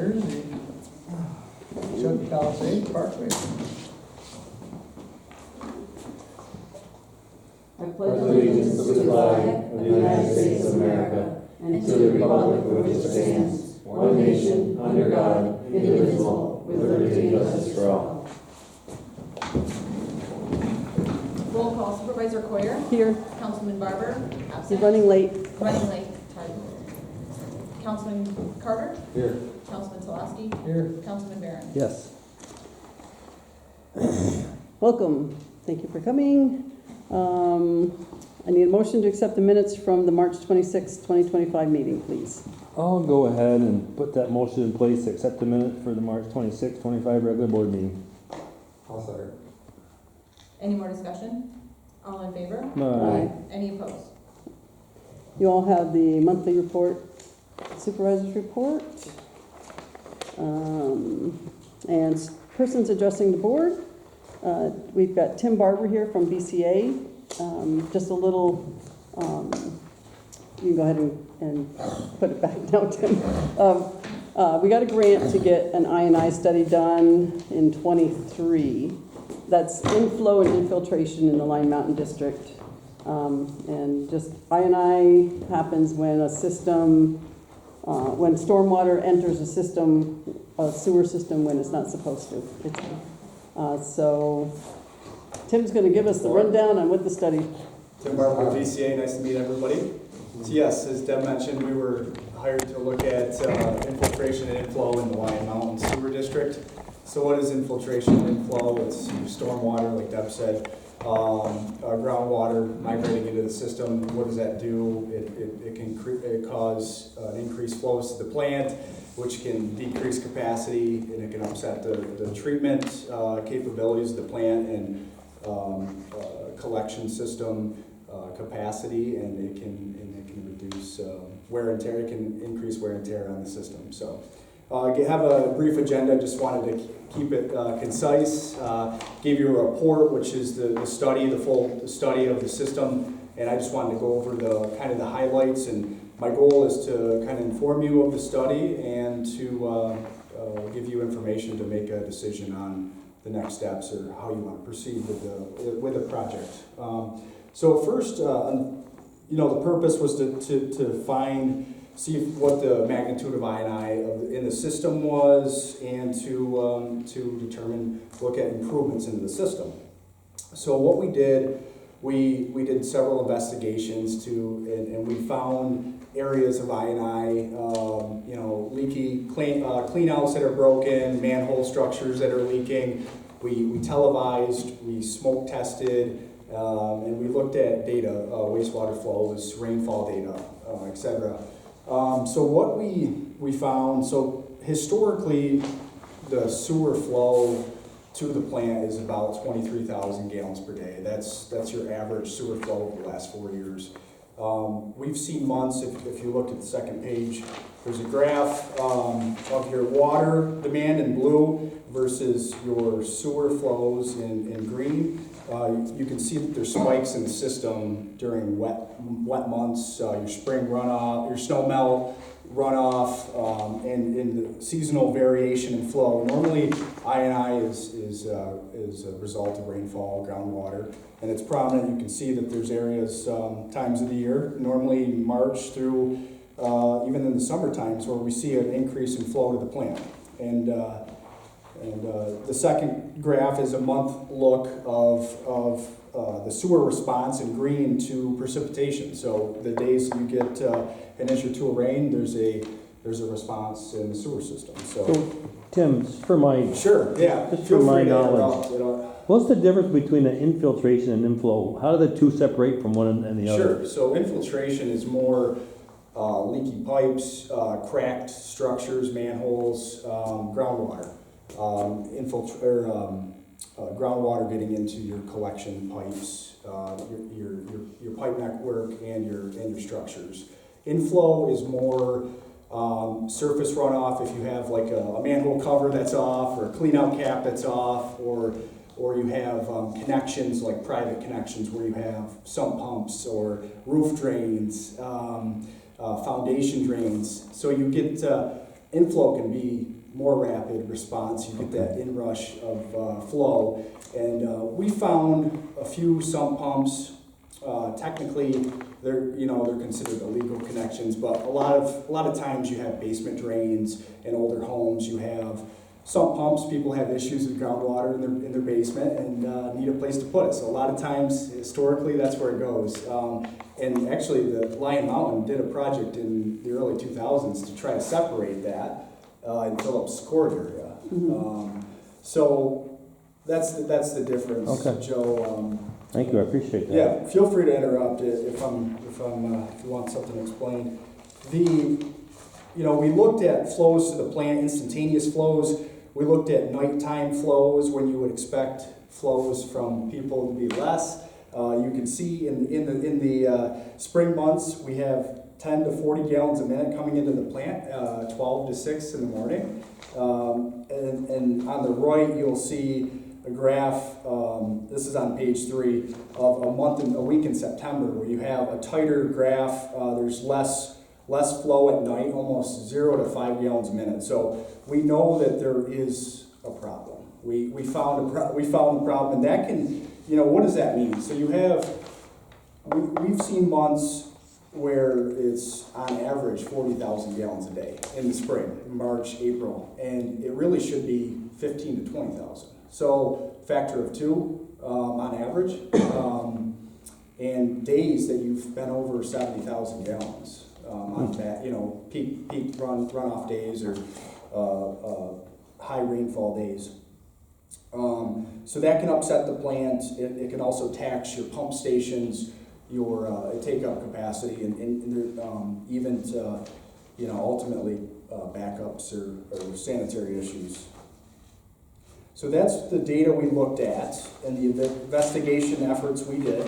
Here's the Chuck Palisades Parkway. I pledge allegiance to the flag of the United States of America and to the republic for which it stands, one nation, under God, indivisible, with liberty and justice for all. Roll call. Supervisor Coyer? Here. Councilman Barber? He's Absent. running late. Running late. Tired. Councilman Carter? Here. Councilman Salaski? Here. Councilman Barron? Yes. Welcome. Thank you for coming. I need a motion to accept the minutes from the March 26, 2025 meeting, please. I'll go ahead and put that motion in place to accept the minute for the March 26, 25 regular board meeting. I'll second. Any more discussion? All in favor? Aye. Any opposed? You all have the monthly report, supervisor's report, and persons addressing the board. We've got Tim Barber here from BCA. Just a little, you can go ahead and put it back now, Tim. We got a grant to get an I&I study done in 23. That's inflow and infiltration in the Line Mountain District. And just I&I happens when a system, when stormwater enters a system, a sewer system, when it's not supposed to. So Tim's going to give us the rundown on what the study. Tim Barber with VCA, nice to meet everybody. So yes, as Deb mentioned, we were hired to look at infiltration and inflow in the Lion Mountain Sewer District. So what is infiltration and inflow? It's stormwater, like Deb said, groundwater migrating into the system. What does that do? It can cause increased flows to the plant, which can decrease capacity, and it can upset the treatment capabilities of the plant and collection system capacity, and it can reduce wear and tear. It can increase wear and tear on the system. So have a brief agenda. Just wanted to keep it concise. Gave you a report, which is the study, the full study of the system, and I just wanted to go over the kind of the highlights. And my goal is to kind of inform you of the study and to give you information to make a decision on the next steps or how you want to proceed with the project. So first, the purpose was to see what the magnitude of I&I in the system was, and to look at improvements into the system. So what we did, we did several investigations and we found areas of I&I, leaky cleanouts that are broken, manhole structures that are leaking. We televised, we smoke tested, and we looked at data, wastewater flows, rainfall data, etc. So what we found, so historically, the sewer flow to the plant is about 23,000 gallons per day. That's your average sewer flow over the last 4 years. We've seen months, if you look at the second page, there's a graph of your water demand in blue versus your sewer flows in green. You can see that there's spikes in the system during wet months, your spring runoff, your snow melt runoff, and in the seasonal variation in flow. Normally, I&I is a result of rainfall, groundwater, and it's prominent. You can see that there's areas, times of the year, normally March through even in the summer times, where we see an increase in flow to the plant. And the second graph is a month look of the sewer response in green to precipitation. So the days you get an inch or two of rain, there's a response in the sewer system. So Tim, just for my sure, yeah. Just for my knowledge, interrupt. what's the difference between an infiltration and inflow? How do the two separate from one and the other? Sure. So infiltration is more leaky pipes, cracked structures, manholes, groundwater. Groundwater getting into your collection pipes, your pipe network, and your structures. Inflow is more surface runoff. If you have like a manhole cover that's off, or a cleanout cap that's off, or you have connections like private connections where you have sump pumps or roof drains, foundation drains. So you get inflow can be more rapid response. You get that inrush of flow. And we found a few sump pumps. Technically, they're considered illegal connections, but a lot of times you have basement drains in older homes. You have sump pumps. People have issues with groundwater in their basement and need a place to put it. So a lot of times, historically, that's where it goes. And actually, the Lion Mountain did a project in the early 2000s to try to separate that in Phillips Court area. So that's the difference, Okay. Joe. Thank you, I appreciate that. Yeah, feel free to interrupt if you want something explained. We looked at flows to the plant, instantaneous flows. We looked at nighttime flows when you would expect flows from people to be less. You can see in the spring months we have 10 to 40 gallons a minute coming into the plant, 12 to 6 in the morning. And on the right you'll see a graph, this is on page 3, of a week in September, where you have a tighter graph. There's less flow at night, almost 0 to 5 gallons a minute. So we know that there is a problem. We found the problem, and that can, what does that mean? So we've seen months where it's on average 40,000 gallons a day in the spring, March, April, and it really should be 15 to 20,000. So factor of 2 on average, and days that you've been over 70,000 gallons on that, peak runoff days or high rainfall days. So that can upset the plant. It can also tax your pump stations, your take-up capacity, and even to, ultimately backups or sanitary issues. So that's the data we looked at and the investigation efforts we did.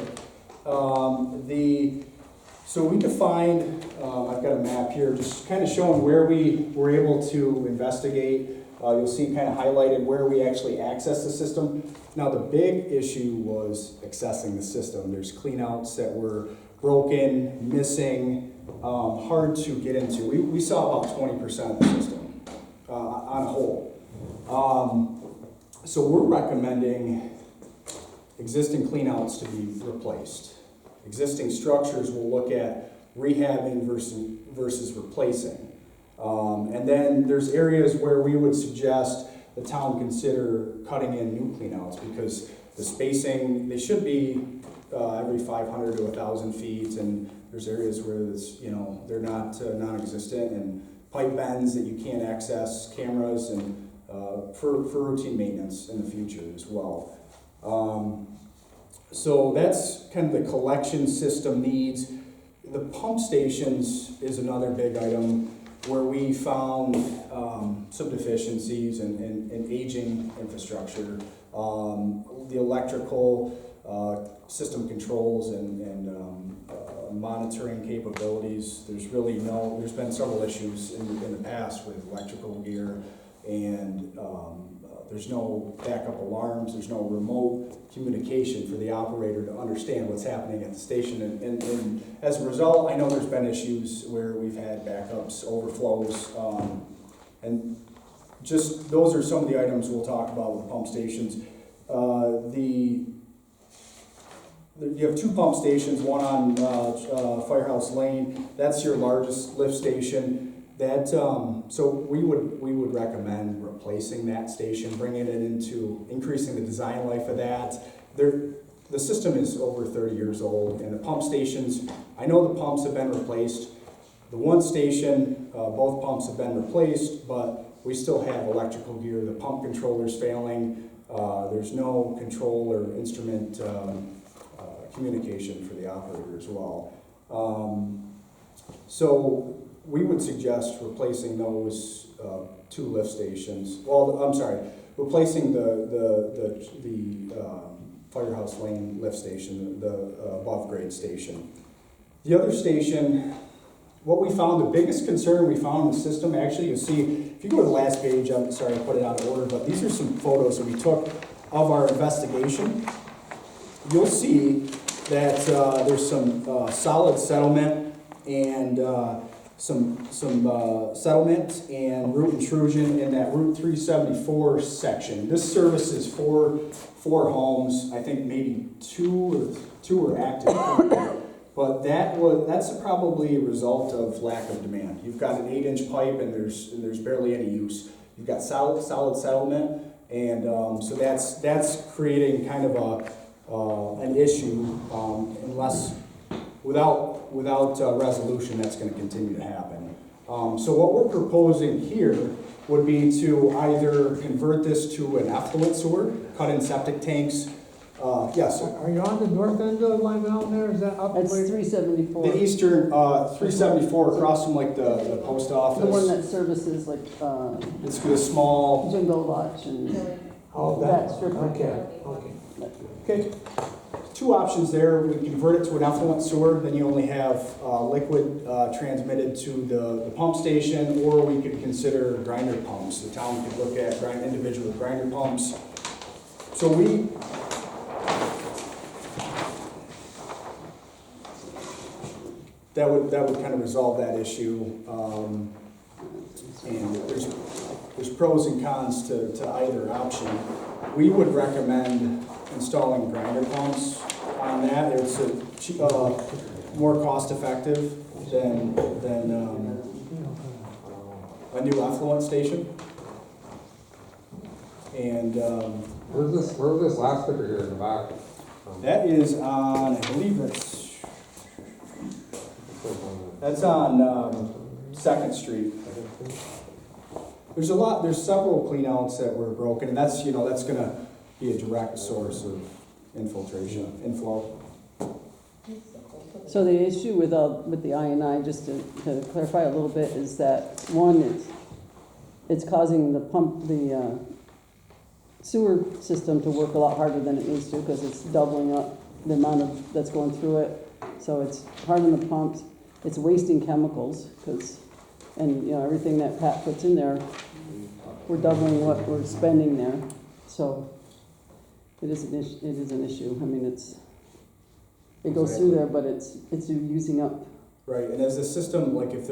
So we defined, I've got a map here, just kind of showing where we were able to investigate. You'll see kind of highlighted where we actually access the system. Now the big issue was accessing the system. There's cleanouts that were broken, missing, hard to get into. We saw about 20% of the system on a whole. So we're recommending existing cleanouts to be replaced. Existing structures we'll look at rehabbing versus replacing. And then there's areas where we would suggest the town consider cutting in new cleanouts, because the spacing, they should be every 500 to 1,000 feet, and there's areas where it's, they're not non-existent, and pipe bends that you can't access, cameras, and for routine maintenance in the future as well. So that's kind of the collection system needs. The pump stations is another big item where we found some deficiencies in aging infrastructure. The electrical system controls and monitoring capabilities. There's been several issues in the past with electrical gear, and there's no backup alarms, there's no remote communication for the operator to understand what's happening at the station. And as a result, I know there's been issues where we've had backups, overflows, and just those are some of the items we'll talk about with pump stations. You have 2 pump stations, one on Firehouse Lane. That's your largest lift station. That so we would recommend replacing that station, bringing it into increasing the design life of that. The system is over 30 years old, and the pump stations, I know the pumps have been replaced. The one station, both pumps have been replaced, but we still have electrical gear. The pump controller's failing. There's no control or instrument communication for the operator as well. So we would suggest replacing those 2 lift stations. Well, I'm sorry, replacing the Firehouse Lane lift station, the above grade station. The other station, what we found, the biggest concern we found in the system, actually, you'll see, if you go to the last page, I'm sorry I put it out of order, but these are some photos that we took of our investigation. You'll see that there's some solid settlement, and some settlement and route intrusion in that Route 374 section. This services four homes, I think maybe two are active. But that's probably a result of lack of demand. You've got an 8-inch pipe and there's barely any use. You've got solid settlement, and so that's creating kind of an issue unless without resolution, that's going to continue to happen. So what we're proposing here would be to either convert this to an effluent sewer, cut in septic tanks. Yes, sir. Are you on the north end of Lime Mountain there? Is that up It's where? 374. The eastern 374 across from like the post office. The one that services like It's the small. Jingle Lodge and Oh, that strip. Okay. Okay. Two options there. We convert it to an effluent sewer, then you only have liquid transmitted to the pump station, or we could consider grinder pumps. The town could look at individual grinder pumps. So that would kind of resolve that issue. And there's pros and cons to either option. We would recommend installing grinder pumps on that. It's more cost effective than a new effluent station. And Where's this last picture here in the back? that is on, I believe that's on 2nd Street. There's several cleanouts that were broken, and that's gonna be a direct source of inflow. So the issue with the I&I, just to clarify a little bit, is that one, it's causing the sewer system to work a lot harder than it needs to, because it's doubling up the amount that's going through it. So it's hard on the pumps. It's wasting chemicals, and everything that Pat puts in there, we're doubling what we're spending there. So it is an issue. I mean, it goes through there, but it's using up. Right, and as the system, like if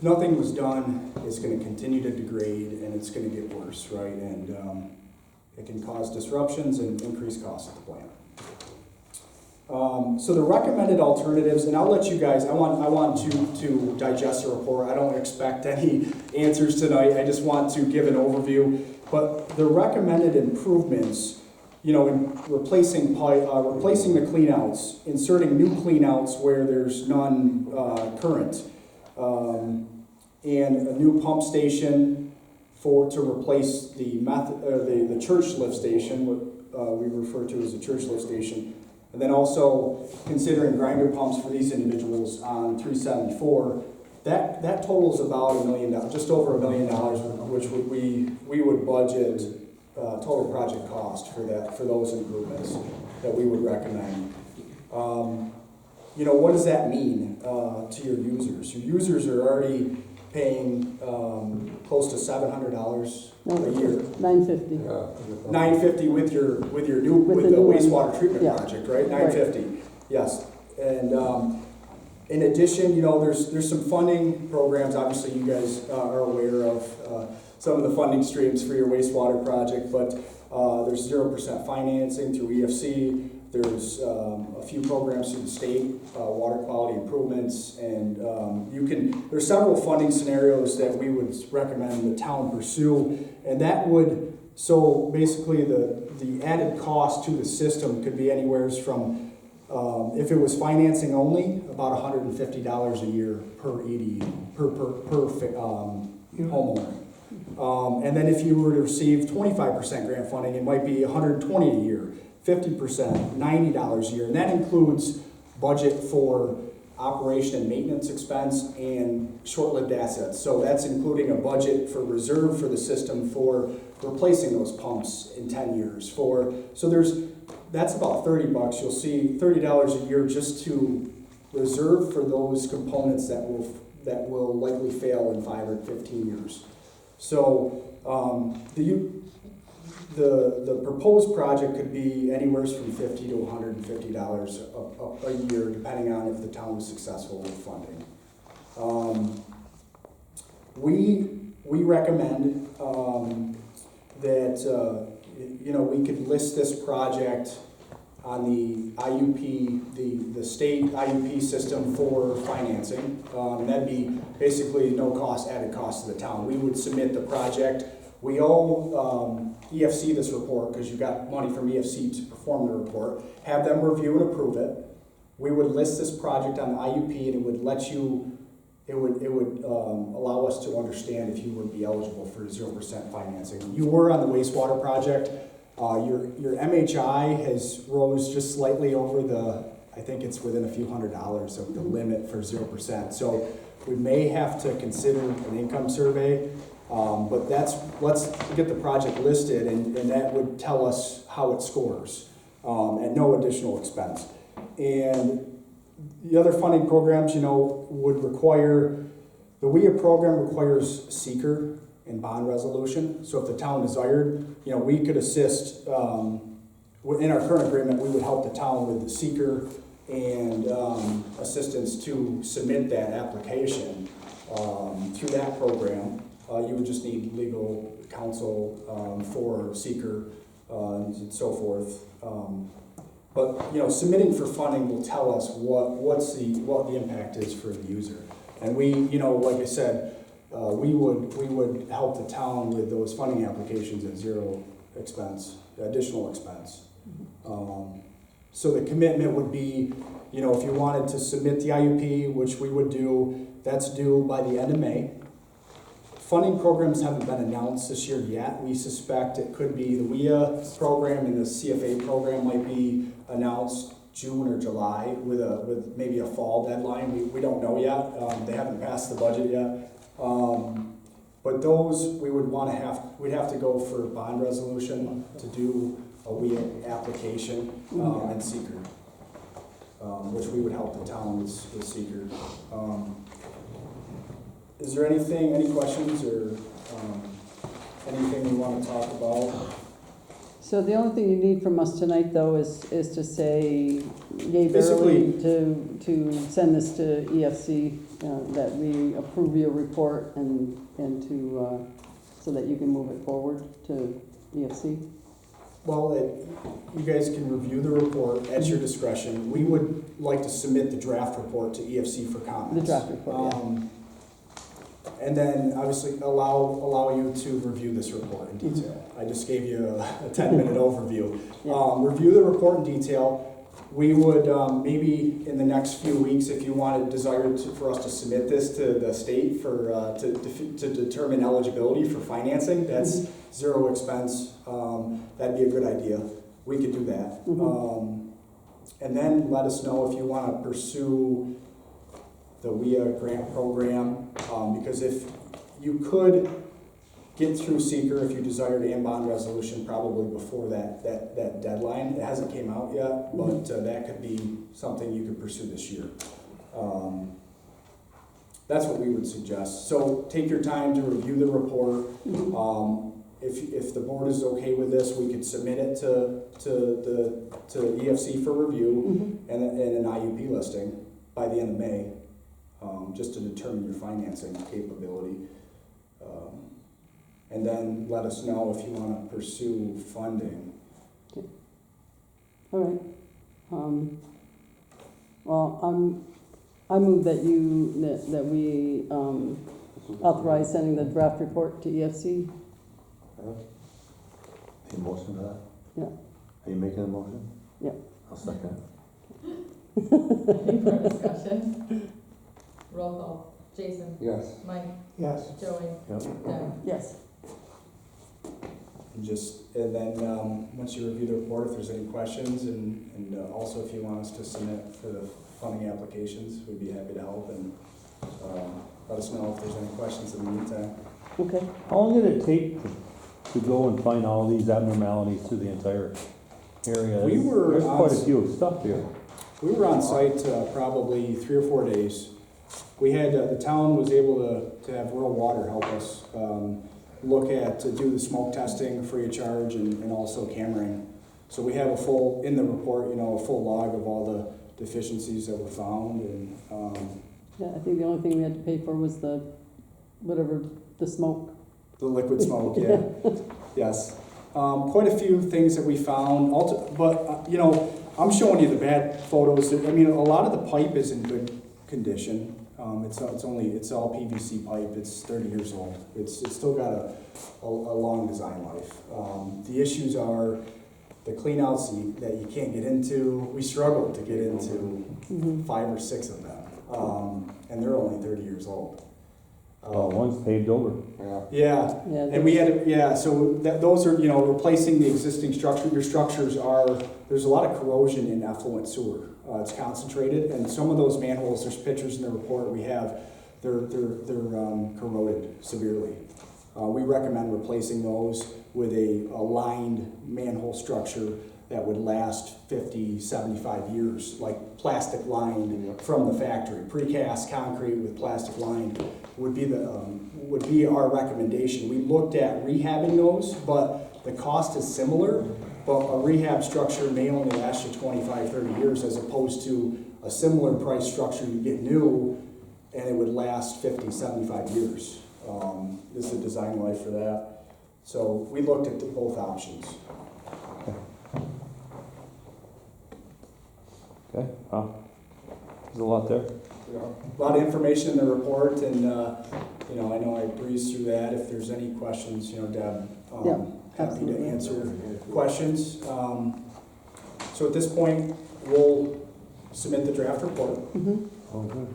nothing was done, it's gonna continue to degrade and it's gonna get worse, right? And it can cause disruptions and increase costs at the plant. So the recommended alternatives, and I'll let you guys, I want to digest the report. I don't expect any answers tonight. I just want to give an overview. But the recommended improvements, in replacing the cleanouts, inserting new cleanouts where there's none current, and a new pump station to replace the church lift station, what we refer to as a church lift station. And then also considering grinder pumps for these individuals on 374, that totals about $1 million, just over $1 million, which we would budget total project cost for those improvements that we would recommend. What does that mean to your users? Your users are already paying close to $700 a year. $950. $950 with the wastewater treatment project, right? $950, yes. And in addition, there's some funding programs. Obviously, you guys are aware of some of the funding streams for your wastewater project, but there's 0% financing through EFC. There's a few programs through the state, water quality improvements, and there's several funding scenarios that we would recommend the town pursue, and so basically the added cost to the system could be anywhere from, if it was financing only, about $150 a year per EDU, per homeowner. And then if you were to receive 25% grant funding, it might be $120 a year. 50%, $90 a year, and that includes budget for operation and maintenance expense and short-lived assets. So that's including a budget for reserve for the system for replacing those pumps in 10 years. That's about $30. You'll see $30 a year just to reserve for those components that will likely fail in 5 or 15 years. So the proposed project could be anywhere from $50 to $150 a year, depending on if the town is successful with funding. We recommend that, we could list this project on the IUP, the state IUP system for financing. And that'd be basically no cost, added cost to the town. We would submit the project. We owe EFC this report because you got money from EFC to perform the report. Have them review and approve it. We would list this project on the IUP, and it would let you, it would allow us to understand if you would be eligible for 0% financing. You were on the wastewater project. Your MHI has rose just slightly over I think it's within a few $100s of the limit for 0%. So we may have to consider an income survey, but let's get the project listed, and that would tell us how it scores at no additional expense. And the other funding programs, would require, the WIA program requires seeker and bond resolution. So if the town desired, we could assist, in our current agreement, we would help the town with the seeker and assistance to submit that application through that program. You would just need legal counsel for seeker and so forth. But submitting for funding will tell us what the impact is for the user. And we, like I said, we would help the town with those funding applications at zero expense, additional expense. So the commitment would be, if you wanted to submit the IUP, which we would do, that's due by the end of May. Funding programs haven't been announced this year yet. We suspect it could be the WIA program and the CFA program might be announced June or July with maybe a fall deadline. We don't know yet. They haven't passed the budget yet. But those we'd have to go for bond resolution to do a WIA application and seeker, which we would help the town with seeker. Is there any questions or anything we want to talk about? So the only thing you need from us tonight, though, is to say, yay, Basically- barely, to send this to EFC, that we approve your report and to, so that you can move it forward to EFC. Well, you guys can review the report at your discretion. We would like to submit the draft report to EFC for comments. The draft report, yeah. And then obviously allow you to review this report in detail. I just gave you a 10-minute overview. Yeah. Review the report in detail. We would maybe in the next few weeks, if you desire for us to submit this to the state for to determine eligibility for financing, that's zero expense. That'd be a good idea. We could do that. And then let us know if you want to pursue the WIA grant program, because if you could get through seeker if you desired and bond resolution probably before that deadline. It hasn't came out yet, but that could be something you could pursue this year. That's what we would suggest. So take your time to review the report. If the board is okay with this, we could submit it to EFC for review and an IUP listing by the end of May. Just to determine your financing capability. And then let us know if you want to pursue funding. Okay. All right. Well, I move that we authorize sending the draft report to EFC. Any motion to that? Yeah. Are you making a motion? Yeah. I'll second it. Any more discussion? Roll call. Jason? Yes. Mike? Yes. Joey? Yep. Deb? Yes. And then once you review the report, if there's any questions, and also if you want us to submit for the funding applications, we'd be happy to help, and let us know if there's any questions in the meantime. Okay. How long did it take to go and find all these abnormalities through the entire area? We were There's on quite a few stuff here. We were on site probably 3 or 4 days. We had, the town was able to have Rural Water help us look at, to do the smoke testing free of charge and also cammering. So we have in the report, a full log of all the deficiencies that were found, and Yeah, I think the only thing we had to pay for was the, whatever, the smoke. The liquid smoke, yeah, yes. Quite a few things that we found, but, you know, I'm showing you the bad photos. I mean, a lot of the pipe is in good condition. It's all PVC pipe, it's 30 years old. It's still got a long design life. The issues are the cleanouts that you can't get into. We struggled to get into 5 or 6 of them, and they're only 30 years old. One's paved over. Yeah, Yeah, and we had, so those are, you know, replacing the existing structure. Your structures are, there's a lot of corrosion in effluent sewer. It's concentrated, and some of those manholes, there's pictures in the report we have, they're corroded severely. We recommend replacing those with a lined manhole structure that would last 50, 75 years, like plastic lined from the factory. Precast concrete with plastic lined would be our recommendation. We looked at rehabbing those, but the cost is similar, but a rehab structure may only last you 25, 30 years as opposed to a similar price structure you get new and it would last 50, 75 years. This is the design life for that. So we looked at both options. Okay, wow. There's a lot there. A lot of information in the report, and you know, I know I breezed through that. If there's any questions, you know, Deb, happy to absolutely. answer questions. So at this point, we'll submit the draft report. Okay.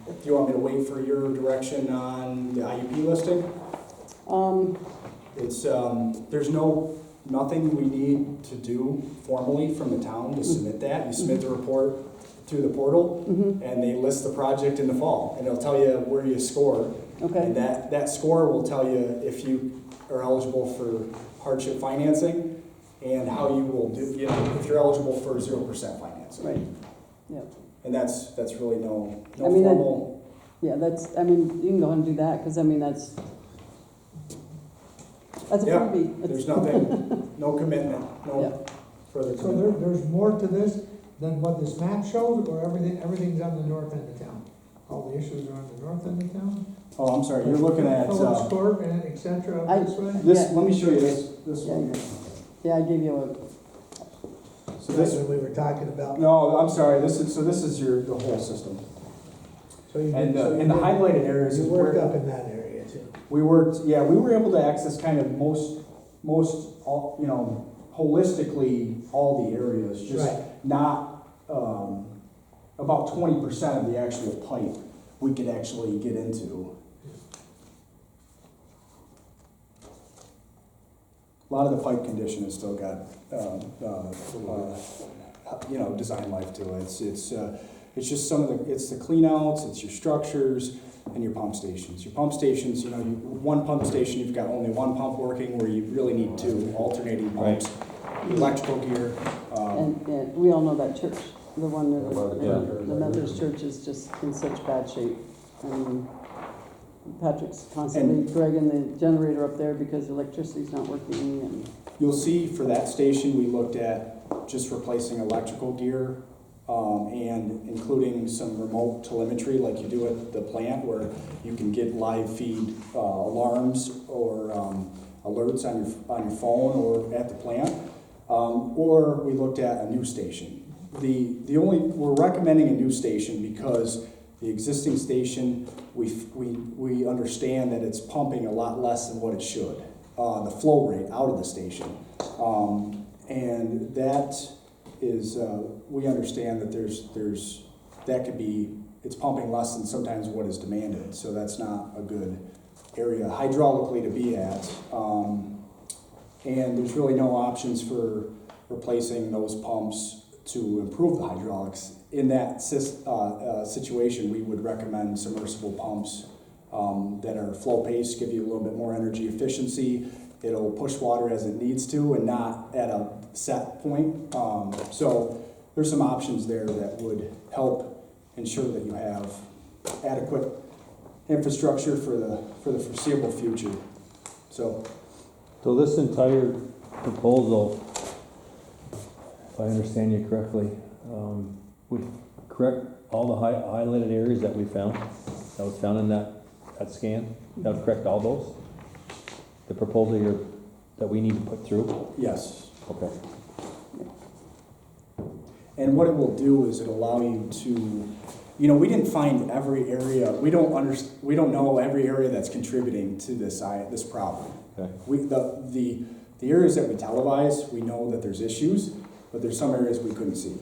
Do you want me to wait for your direction on the IUP listing? It's there's nothing we need to do formally from the town to submit that. You submit the report through the portal, and they list the project in the fall, and they'll tell you where you score. Okay. And that score will tell you if you are eligible for hardship financing and how you will do, you know, if you're eligible for 0% financing. Right, yeah. And that's really no I mean, formal. Yeah, I mean, you can go ahead and do that, because I mean, that's a Yeah, freebie. there's nothing, no commitment, no Yeah. further So commitment. there's more to this than what this map shows, or everything's on the north end of town? All the issues are on the north end of town? Oh, I'm sorry, you're looking at, Phillips Court and et cetera I- up this way? this, Yeah. let me show you this one. Yeah, I gave you So this, That's what we were talking about. no, I'm sorry, this is the whole system. So you And, did- so you and the did- highlighted areas You is worked where, up in that area too. we were able to access kind of most, all, you know, holistically, all the areas, just Right. not, about 20% of the actual pipe we could actually get into. A lot of the pipe condition has still got, you know, design life to it. It's just some of the, it's the cleanouts, it's your structures, and your pump stations. Your pump stations, you know, one pump station, you've got only one pump working where you really need two alternating pumps. Electrical gear, and we all know that church, the one, Yeah. the Methodist church is just in such bad shape. I mean, Patrick's constantly dragging the generator up there because electricity's not working, and, you'll see for that station, we looked at just replacing electrical gear, and including some remote telemetry like you do at the plant where you can get live feed alarms or alerts on your phone or at the plant. Or we looked at a new station. We're recommending a new station because the existing station, we understand that it's pumping a lot less than what it should, the flow rate out of the station. And that is, we understand that it's pumping less than sometimes what is demanded, so that's not a good area hydraulically to be at. And there's really no options for replacing those pumps to improve the hydraulics. In that situation, we would recommend submersible pumps that are flow-paced, give you a little bit more energy efficiency. It'll push water as it needs to and not at a set point. So there's some options there that would help ensure that you have adequate infrastructure for the foreseeable future. So this entire proposal, if I understand you correctly, would correct all the highlighted areas that we found, that was found in that scan? That would correct all those? The proposal here that we need to put through? Yes. Okay. And what it will do is it'll allow you to, we didn't find every area, we don't know every area that's contributing to this problem. Okay. The areas that we televise, we know that there's issues, but there's some areas we couldn't see.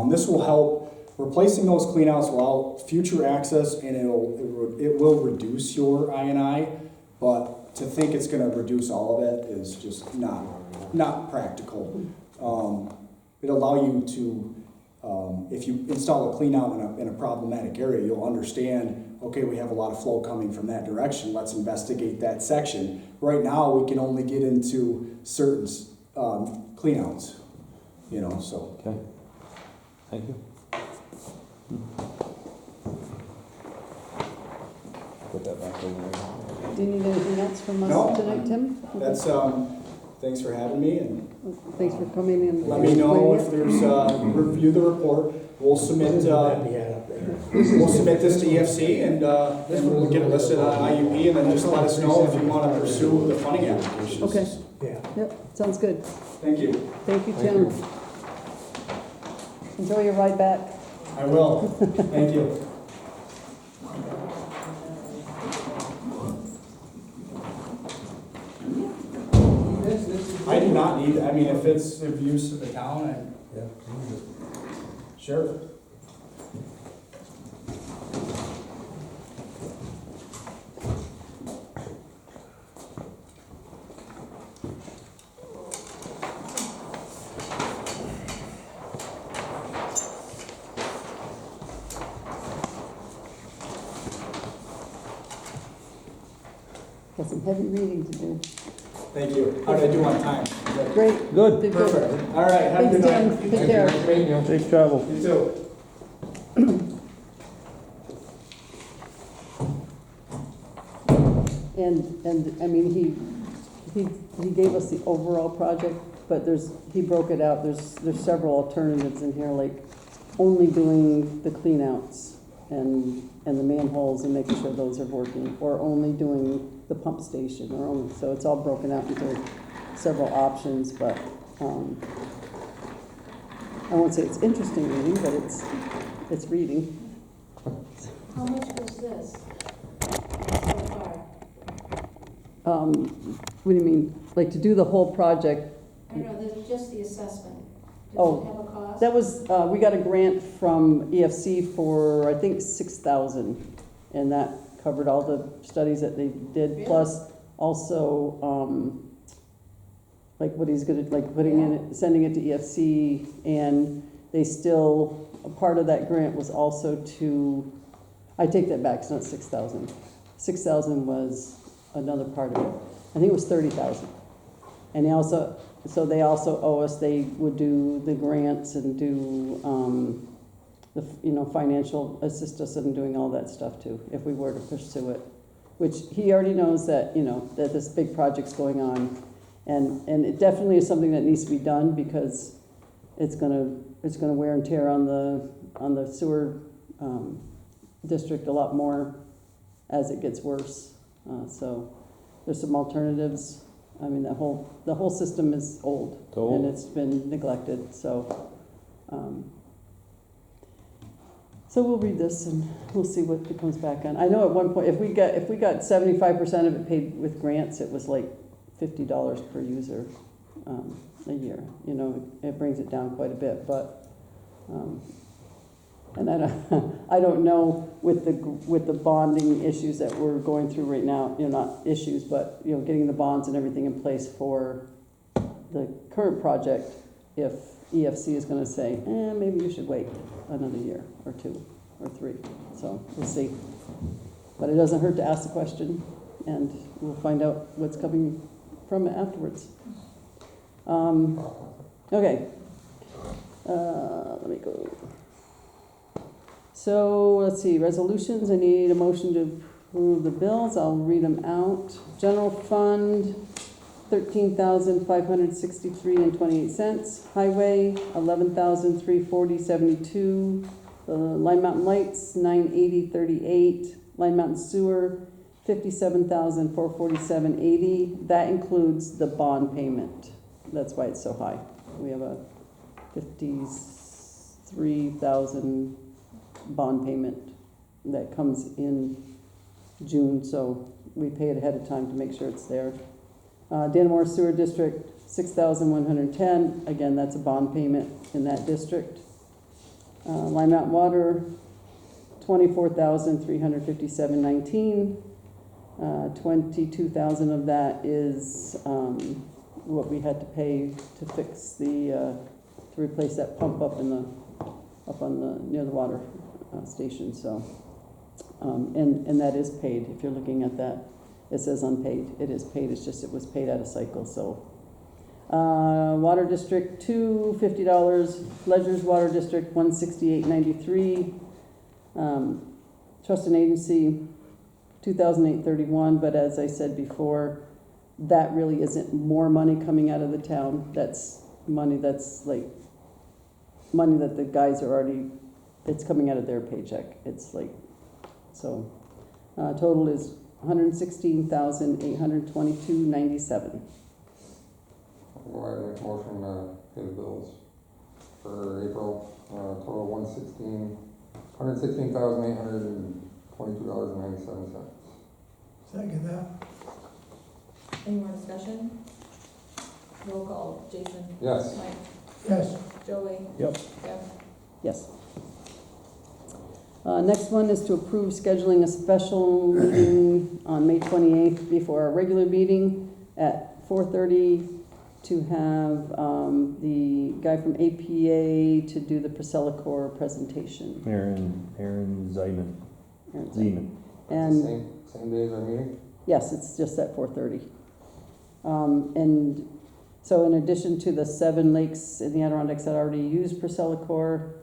This will help, replacing those cleanouts will allow future access, and it will reduce your INI, but to think it's gonna reduce all of it is just not practical. It'll allow you to, if you install a cleanout in a problematic area, you'll understand, okay, we have a lot of flow coming from that direction, let's investigate that section. Right now, we can only get into certain cleanouts, so. Okay. Thank you. Put that back over there. Do you need anything else from No. us tonight, Tim? That's, thanks for having me, and Thanks for coming in. let me know if there's, review the report. We'll submit, This is what we had up there. we'll submit this to EFC, and we'll get it listed on IUP, and then just let us know if you want to pursue the funding applications. Okay. Yeah. Yep, sounds good. Thank you. Thank you, Tim. Enjoy your ride back. I will. Thank you. I do not need, if it's of use to the town, Yeah. sure. Got some heavy reading to do. Thank you. How did I do on time? Great. Good. Did good. Perfect. All right, have a good Thanks, night. Tim. Take care. Safe travel. You too. He gave us the overall project, but he broke it out. There's several alternatives in here, like only doing the cleanouts and the manholes and making sure those are working, or only doing the pump station, so it's all broken out into several options, but, I won't say it's interesting reading, but it's reading. How much was this so far? What do you mean, like to do the whole project? I know, there's just the assessment. Oh, Does it have a cost? That was, we got a grant from EFC for, I think, 6,000, and that covered all the studies that they did, Really? plus also, like what he's gonna, like putting in it, sending it to EFC, and they still, a part of that grant was also to, I take that back, it's not 6,000. 6,000 was another part of it. I think it was 30,000. And they also owe us, they would do the grants and do, financial, assist us in doing all that stuff too, if we were to pursue it. Which he already knows that, that this big project's going on. And it definitely is something that needs to be done because it's gonna wear and tear on the sewer, district a lot more as it gets worse. So there's some alternatives. The whole system is old. It's old. And it's been neglected, so, so we'll read this and we'll see what it comes back on. I know at one point, if we got 75% of it paid with grants, it was like $50 per user, a year. It brings it down quite a bit, but, and I don't know with the bonding issues that we're going through right now, not issues, but, getting the bonds and everything in place for the current project, if EFC is gonna say, maybe you should wait another year or 2 or 3. So we'll see. But it doesn't hurt to ask the question, and we'll find out what's coming from it afterwards. Okay. Let me go. So let's see, resolutions. I need a motion to approve the bills. I'll read them out. General fund, $13,563.28. Highway, $11,340.72. Line Mountain Lights, 980.38. Line Mountain Sewer, 57,447.80. That includes the bond payment. That's why it's so high. We have a 53,000 bond payment that comes in June, so we pay it ahead of time to make sure it's there. Dannemore Sewer District, 6,110. Again, that's a bond payment in that district. Lime Mountain Water, 24,357.19. 22,000 of that is what we had to pay to fix to replace that pump up on the near the water station. So, and that is paid. If you're looking at that, it says unpaid. It is paid. It's just it was paid out of cycle. So, Water District $250. Ledgers Water District 168.93. Trust and Agency 2,831. But as I said before, that really isn't more money coming out of the town. That's money that's like money that the guys are already, it's coming out of their paycheck. It's like, so total is $116,822.97. Go ahead and make a motion to pay the bills for April, total $116,822.97. Second that. Any more discussion? Roll call, Jason? Yes. Mike? Yes. Joey? Yep. Deb? Yes. Next one is to approve scheduling a special meeting on May 28th before our regular meeting at 4:30 to have the guy from APA to do the Priscilla Core presentation. Aaron Zeman. And Same day as our meeting? yes, it's just at 4:30. And so in addition to the 7 lakes in the Adirondacks that already use Priscilla Core,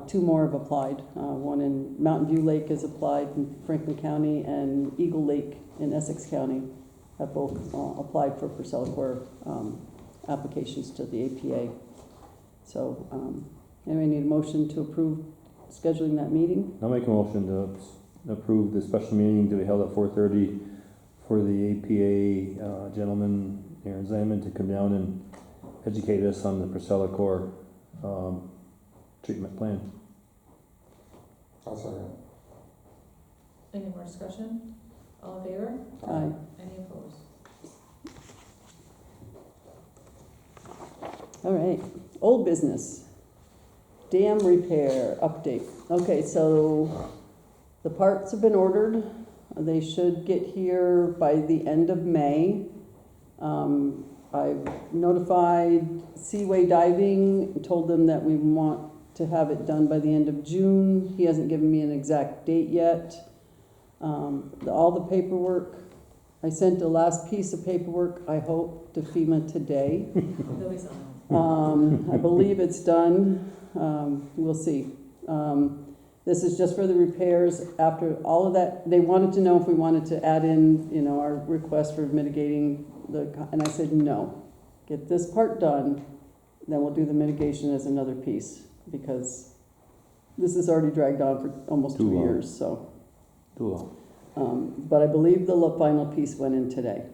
2 more have applied. One in Mountain View Lake is applied in Franklin County, and Eagle Lake in Essex County have both applied for Priscilla Core applications to the APA. So anyway, need a motion to approve scheduling that meeting? I'll make a motion to approve the special meeting to be held at 4:30 for the APA gentleman, Aaron Zeman, to come down and educate us on the Priscilla Core treatment plan. I'll second. Any more discussion? All in favor? Aye. Any opposed? All right, old business. Dam repair update. Okay, so the parts have been ordered. They should get here by the end of May. I've notified Seaway Diving, told them that we want to have it done by the end of June. He hasn't given me an exact date yet. All the paperwork, I sent the last piece of paperwork, I hope, to FEMA today. There'll be some. I believe it's done. We'll see. This is just for the repairs. After all of that, they wanted to know if we wanted to add in, our request for mitigating and I said, no. Get this part done, then we'll do the mitigation as another piece, because this has already dragged on for almost Too 2 long. years, so. Too long. But I believe the final piece went in today.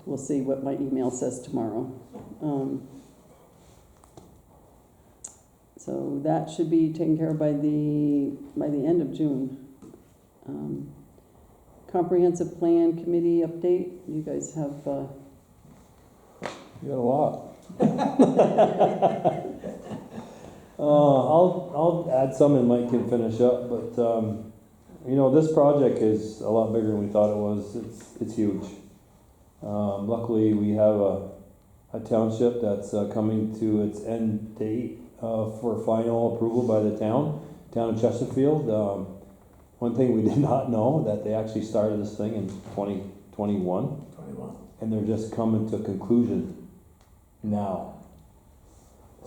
We'll see what my email says tomorrow. So that should be taken care of by the end of June. Comprehensive Plan Committee update. You guys have. You got a lot. I'll add some and Mike can finish up, but this project is a lot bigger than we thought it was. It's huge. Luckily, we have a township that's coming to its end date for final approval by the town of Chesterfield. One thing we did not know, that they actually started this thing in 2021, and they're just coming to a conclusion now.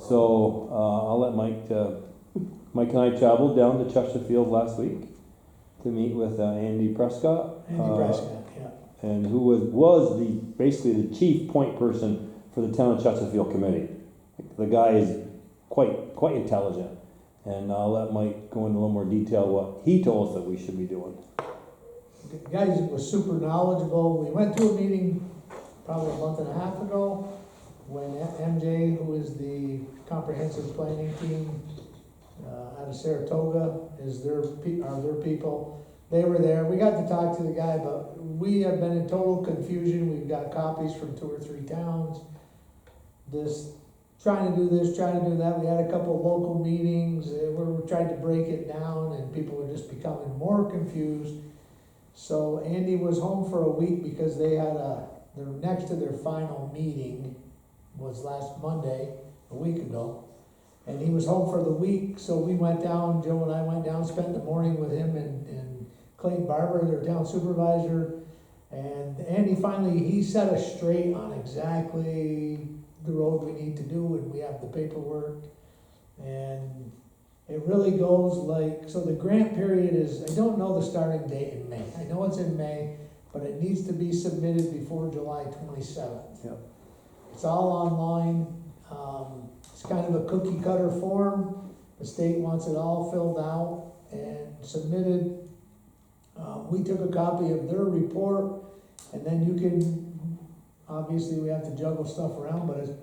So I'll let Mike and I traveled down to Chesterfield last week to meet with Andy Prescott. Yeah. And who was basically the chief point person for the town of Chesterfield committee. The guy is quite intelligent, And I'll let Mike go into a little more detail what he told us that we should be doing. The guys was super knowledgeable. We went to a meeting probably a month and a half ago when MJ, who is the comprehensive planning team out of Saratoga, are their people. They were there. We got to talk to the guy, but we have been in total confusion. We've got copies from 2 or 3 towns. Trying to do this, trying to do that. We had a couple of local meetings where we tried to break it down and people were just becoming more confused. So Andy was home for a week because they had they're next to their final meeting was last Monday, a week ago. And he was home for the week, so we went down, Joe and I went down, spent the morning with him and Clayton Barber, their town supervisor. And Andy finally, he set us straight on exactly the road we need to do, and we have the paperwork. And it really goes like, so the grant period is, I don't know the starting date in May. I know it's in May, but it needs to be submitted before July 27th. Yep. It's all online. It's kind of a cookie cutter form. The state wants it all filled out and submitted. We took a copy of their report, and then you can, obviously we have to juggle stuff around, but it's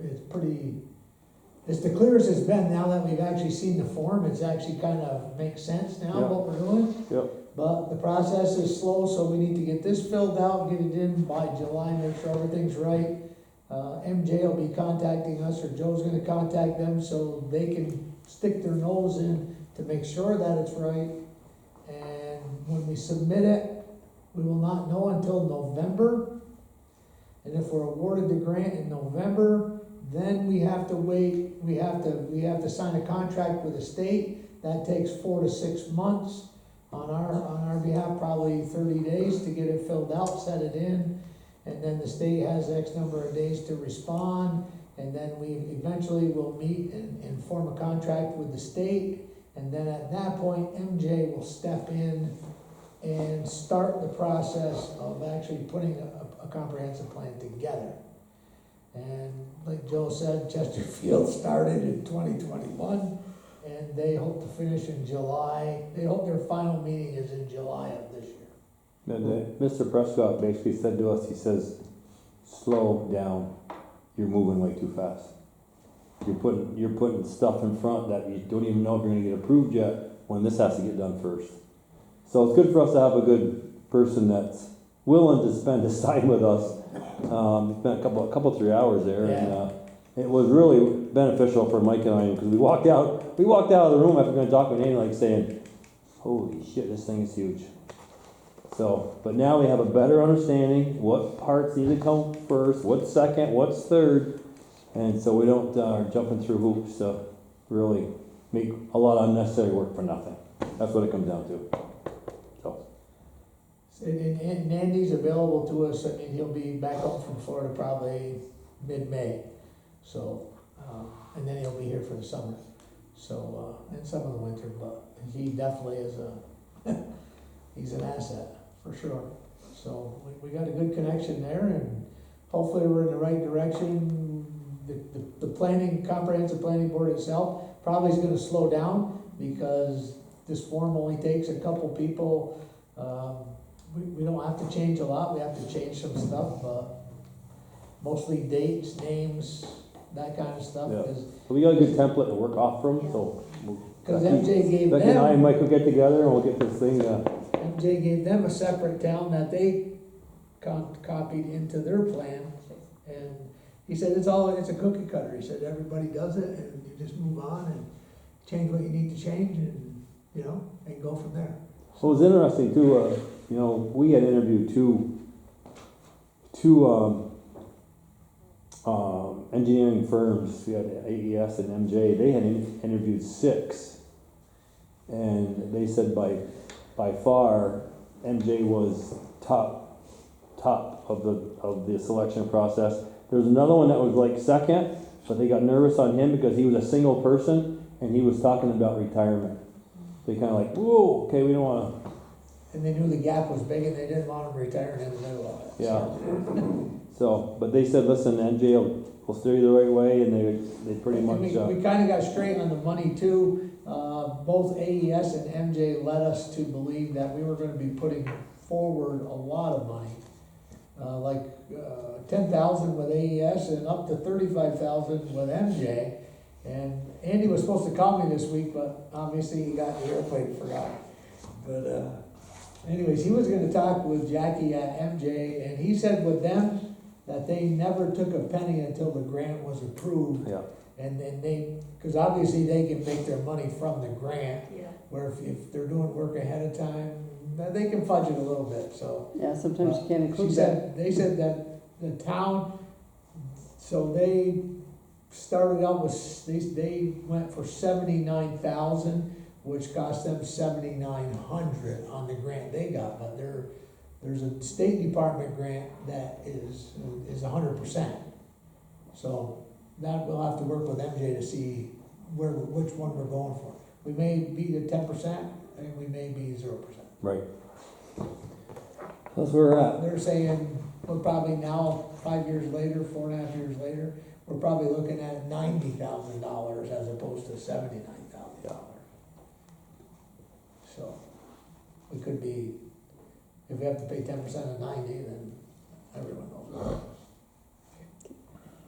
the clearest it's been now that we've actually seen the form. It's actually kind of makes sense now, Yeah. what we're doing. Yep. But the process is slow, so we need to get this filled out, get it in by July, make sure everything's right. MJ will be contacting us, or Joe's gonna contact them, so they can stick their nose in to make sure that it's right. And when we submit it, we will not know until November. And if we're awarded the grant in November, then we have to wait, we have to sign a contract with the state. That takes 4 to 6 months on our behalf, probably 30 days to get it filled out, set it in. And then the state has X number of days to respond, and then we eventually will meet and form a contract with the state. And then at that point, MJ will step in and start the process of actually putting a comprehensive plan together. And like Joe said, Chesterfield started in 2021, and they hope to finish in July. They hope their final meeting is in July of this year. And Mr. Prescott basically said to us, he says, slow down, you're moving way too fast. You're putting stuff in front that you don't even know if you're gonna get approved yet, when this has to get done first. So it's good for us to have a good person that's willing to spend his time with us. We spent a couple 3 hours there, and it was really beneficial for Mike and I, because we walked out of the room after going to talk with Andy, like saying, holy shit, this thing is huge. So, but now we have a better understanding what parts need to come first, what's second, what's third, and so we don't are jumping through hoops to really make a lot of unnecessary work for nothing. That's what it comes down to. So, And Andy's available to us. I mean, he'll be back home from Florida probably mid-May. So, and then he'll be here for the summer. So, and some of the winter, but he definitely is he's an asset, for sure. So we got a good connection there, and hopefully we're in the right direction. The planning, comprehensive planning board itself probably is gonna slow down, because this form only takes a couple people. We don't have to change a lot, we have to change some stuff, mostly dates, names, that kind of stuff. Yeah. So we got a good template to work off from, so. Because MJ gave Becky and I and them, Mike will get together and we'll get this thing, MJ gave them a separate town that they copied into their plan. And he said, it's a cookie cutter. He said, everybody does it, and you just move on and change what you need to change, and, and go from there. What was interesting too, we had interviewed two engineering firms. We had AES and MJ. They had interviewed 6, and they said by far MJ was top of the selection process. There was another one that was like second, but they got nervous on him because he was a single person and he was talking about retirement. They kind of like, whoa, okay, we don't want to. And they knew the gap was big, and they didn't want him retiring in the middle of it. Yeah. So, but they said, listen, NJ will steer you the right way, and they pretty much, We kinda got straight on the money too. Both AES and MJ led us to believe that we were gonna be putting forward a lot of money. 10,000 with AES and up to 35,000 with MJ. And Andy was supposed to call me this week, but obviously he got in the airplane and forgot. But, anyways, he was gonna talk with Jackie at MJ, and he said with them, that they never took a penny until the grant was approved. yeah, And then cause obviously they can make their money from the grant, Yeah. where if they're doing work ahead of time, they can fudge it a little bit, so. Yeah, sometimes you can't She include that. said, they said that the town, so they started out with, they went for 79,000, which cost them 7,900 on the grant they got, but there's a State Department grant that is 100%. So that we'll have to work with MJ to see which one we're going for. We may be the 10%, and we may be 0%. right. That's where we're at. They're saying we're probably now, 5 years later, 4.5 years later, we're probably looking at $90,000 as opposed to $79,000. So we could be, if we have to pay 10% of 90, then everyone knows.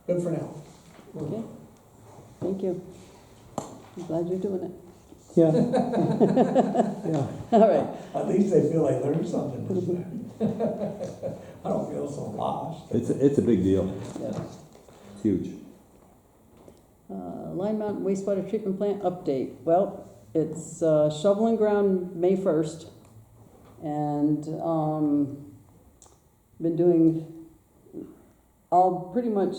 Good for now. Okay, thank you. I'm glad you're doing it. Yeah. Yeah. All right, At least I feel I learned something this time. I don't feel so lost. It's a big deal. Yeah. It's huge. Line Mountain wastewater treatment plant update. Well, it's shoveling ground May 1st. And been doing pretty much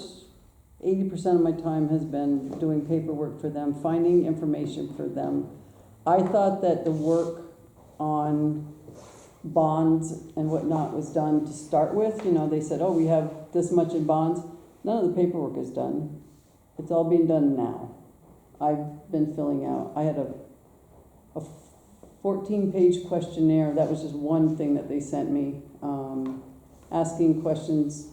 80% of my time has been doing paperwork for them, finding information for them. I thought that the work on bonds and whatnot was done to start with. You know, they said, oh, we have this much in bonds. None of the paperwork is done. It's all being done now. I've been filling out, I had a 14-page questionnaire. That was just one thing that they sent me, asking questions.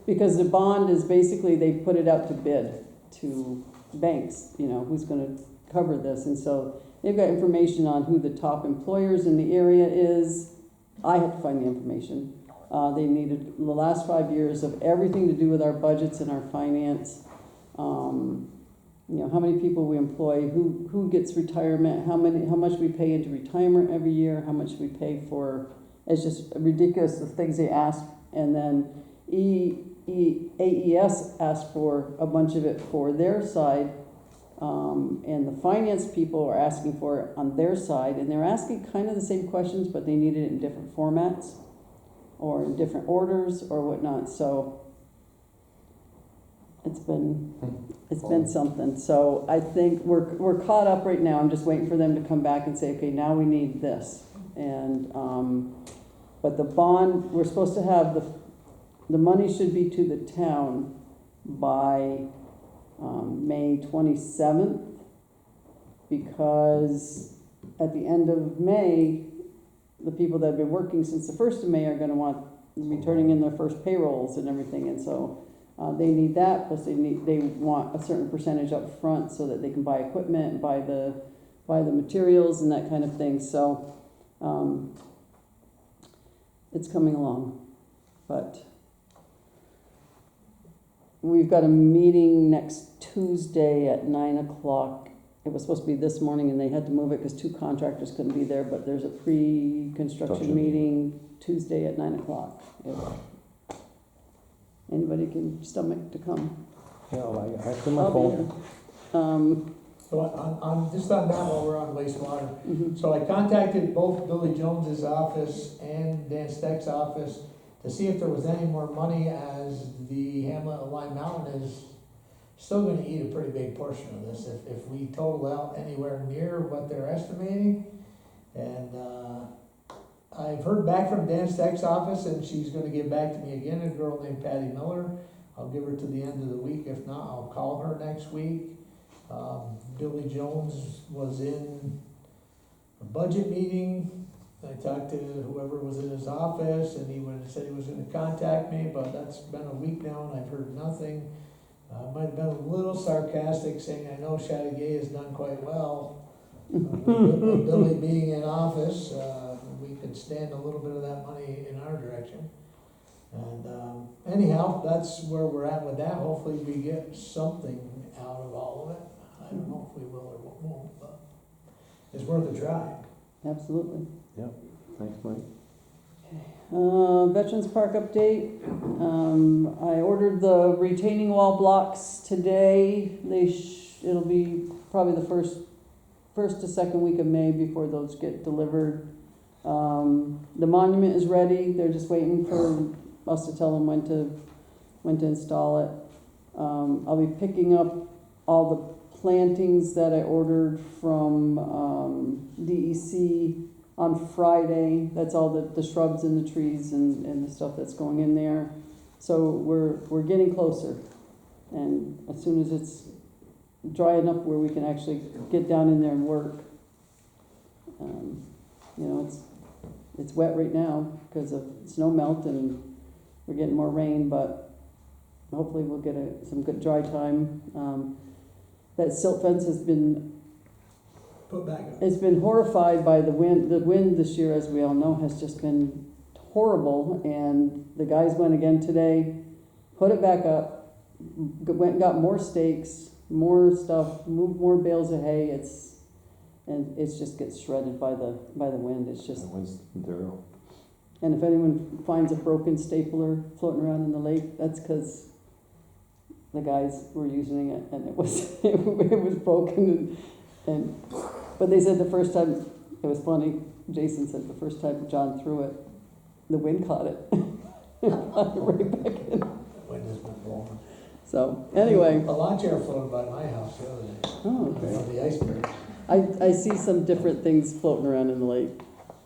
Because the bond is basically, they put it out to bid to banks, you know, who's gonna cover this. And so they've got information on who the top employers in the area is. I had to find the information. They needed the last 5 years of everything to do with our budgets and our finance. You know, how many people we employ, who gets retirement, how much we pay into retirement every year, how much we pay for. It's just ridiculous the things they ask. And then AES asked for a bunch of it for their side, and the finance people are asking for it on their side, and they're asking kind of the same questions, but they need it in different formats or in different orders or whatnot. So it's been something. So I think we're caught up right now. I'm just waiting for them to come back and say, okay, now we need this. And but the bond, we're supposed to have the money should be to the town by May 27th, because at the end of May, the people that have been working since the 1st of May are going to want to be turning in their first payrolls and everything, and so they need that. Plus, they want a certain percentage up front so that they can buy equipment, buy the materials and that kind of thing. So it's coming along, but we've got a meeting next Tuesday at 9 o'clock. It was supposed to be this morning, and they had to move it because 2 contractors couldn't be there, but there's a pre-construction meeting Tuesday at 9 o'clock. If anybody can stomach to come. Yeah, I have my I'll be phone. there. So on just on that while we're on wastewater, Mhm. so I contacted both Billy Jones's office and Dan Steck's office to see if there was any more money, as the Hamlet of Lime Mountain is still gonna eat a pretty big portion of this if we total out anywhere near what they're estimating. And I've heard back from Dan Steck's office, and she's gonna get back to me again, a girl named Patty Miller. I'll give her to the end of the week. If not, I'll call her next week. Billy Jones was in a budget meeting I talked to whoever was in his office, and said he was gonna contact me, but that's been a week now, and I've heard nothing. Might have been a little sarcastic, saying, I know Chateauguay has done quite well. With Billy being in office, we could stand a little bit of that money in our direction. And anyhow, that's where we're at with that. Hopefully we get something out of all of it. I don't know if we will or won't, but it's worth a try. Absolutely. Thanks, Mike. Veterans Park update. I ordered the retaining wall blocks today. It'll be probably the first to second week of May before those get delivered. The monument is ready. They're just waiting for us to tell them when to install it. I'll be picking up all the plantings that I ordered from DEC on Friday. That's all the shrubs and the trees and the stuff that's going in there. So we're getting closer. And as soon as it's dry enough where we can actually get down in there and work. You know, it's wet right now because of snow melt and we're getting more rain, but hopefully we'll get some good dry time. That silt fence has been Put back up. It's been horrified by the wind. The wind this year, as we all know, has just been horrible. And the guys went again today, put it back up, went and got more stakes, more stuff, moved more bales of hay. It just gets shredded by the wind. It's just. That was thorough. And if anyone finds a broken stapler floating around in the lake, that's because the guys were using it and it was broken but they said the first time, it was funny, Jason said the first time John threw it, the wind caught it. Caught it right back in. Wind has been blowing. So, anyway. A lawn chair floated by my house the other day. Oh, okay. On the iceberg. I see some different things floating around in the lake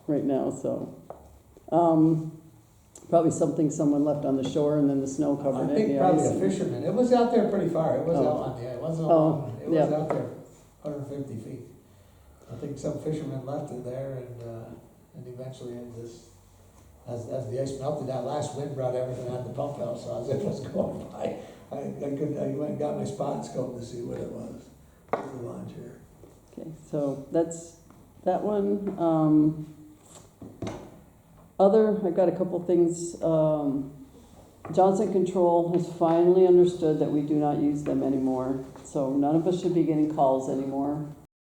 right now, so. Probably something someone left on the shore and then the snow covered I it. think the probably ice. a fisherman. It was out there pretty far. It was Oh. out on the, it wasn't Oh, along. It was yeah. out there 150 feet. I think some fisherman left it there and eventually it just, as the ice melted, that last wind brought everything out of the pump house, so as it was going by, I went and got my spot scope to see what it was. It was a lawn chair. Okay, so that's that one. I've got a couple things. Johnson Control has finally understood that we do not use them anymore. So none of us should be getting calls anymore.